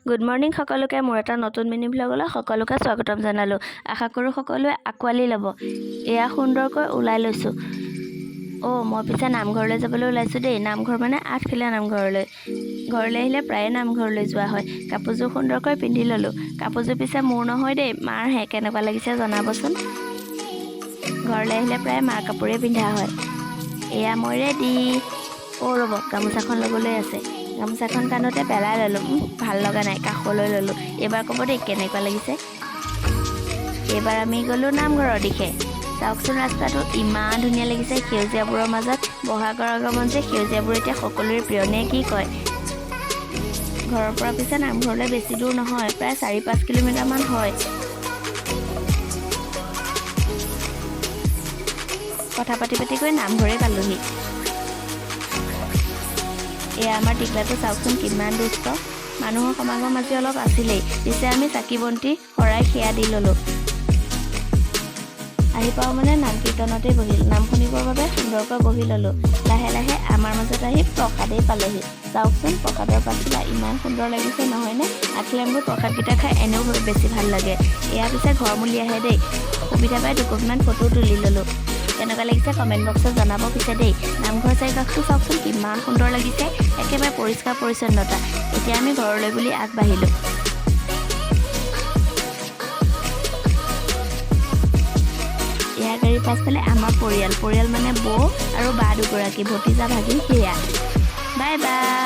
Good morning সকলোকে মোৰ এটা নতুন মিনি ব্লগলৈ সকলোকে স্বাগতম জনালোঁ। আশা কৰোঁ সকলোৱে আঁকোৱালি ল'ব। এয়া সুন্দৰকৈ ওলাই লৈছোঁ। মই পিছে নামঘৰলৈ যাবলৈ ওলাইছোঁ দেই। নামঘৰ মানে আঠখেলীয়া নামঘৰলৈ। ঘৰলৈ আহিলে প্ৰায়ে নামঘৰলৈ যোৱা হয়। কাপোৰযোৰ সুন্দৰকৈ পিন্ধি ল'লোঁ। কাপোৰযোৰ পিছে মোৰ নহয় দেই, মাৰহে। কেনেকুৱা লাগিছে জনাবচোন। ঘৰলৈ আহিলে প্ৰায় মাৰ কাপোৰেই পিন্ধা হয়। এয়া মই ৰেডি। ৰ'ব, গামোচাখন ল'বলৈ আছে। গামোচাখন কাণতে পেলাই ল'লোঁ। ভাল লগা নাই, কাষলৈ ল'লোঁ। এইবাৰ ক'ব দেই কেনেকুৱা লাগিছে। এইবাৰ আমি গ'লোঁ নামঘৰৰ দিশে। চাওকচোন, ৰাস্তাটো ইমান ধুনীয়া লাগিছে। সেউজীয়াবোৰৰ মাজত বহাগৰ আগমন যে, সেউজীয়াবোৰ এতিয়া সকলোৰে প্ৰিয় নে কি কয়। ঘৰৰ পৰা পিছে নামঘৰলৈ বেছি দূৰ নহয়, প্ৰায় 4-5 কিলোমিটাৰমান হয়। কথা পাতি গৈ নামঘৰে পালোহি। এয়া আমাৰ টিকলাটো চাওকচোন কিমান দুষ্ট। মানুহৰ সমাগম আজি অলপ আছিলেই, পিছে আমি চাকি বন্তি শৰাই সেয়া দি ল'লোঁ। আহি পাওঁ মানে নাম কীৰ্তনতেই বহিল। নাম শুনিবৰ বাবে সুন্দৰকৈ বহি ল'লোঁ। লাহে লাহে আমাৰ মাজত আহি প্ৰসাদেই পালেহি। চাওকচোন, প্ৰসাদৰ পাতখিলা ইমান সুন্দৰ লাগিছে নহয়নে? আঠখেলীয়াবোৰ প্ৰসাদকেইটা খাই এনেও বেছি ভাল লাগে। এয়া পিছে ঘৰমূলীয়াহে দেই। সুবিধা পাই দুকপিমান ফটো তুলি ল'লোঁ। কেনেকুৱা লাগিছে কমেণ্ট বক্সত জনাব পিছে দেই। নামঘৰ চাৰিকাষটো চাওকচোন কিমান সুন্দৰ লাগিছে, একেবাৰে পৰিষ্কাৰ পৰিচ্ছন্নতা। এতিয়া আমি ঘৰলৈ বুলি আগবাঢ়িলোঁ। এয়া গাড়ীৰ পাছফালে আমাৰ পৰিয়াল মানে বৌ আৰু বা দুগৰাকী, ভতিজা ভাগিন সেয়া। Bye bye.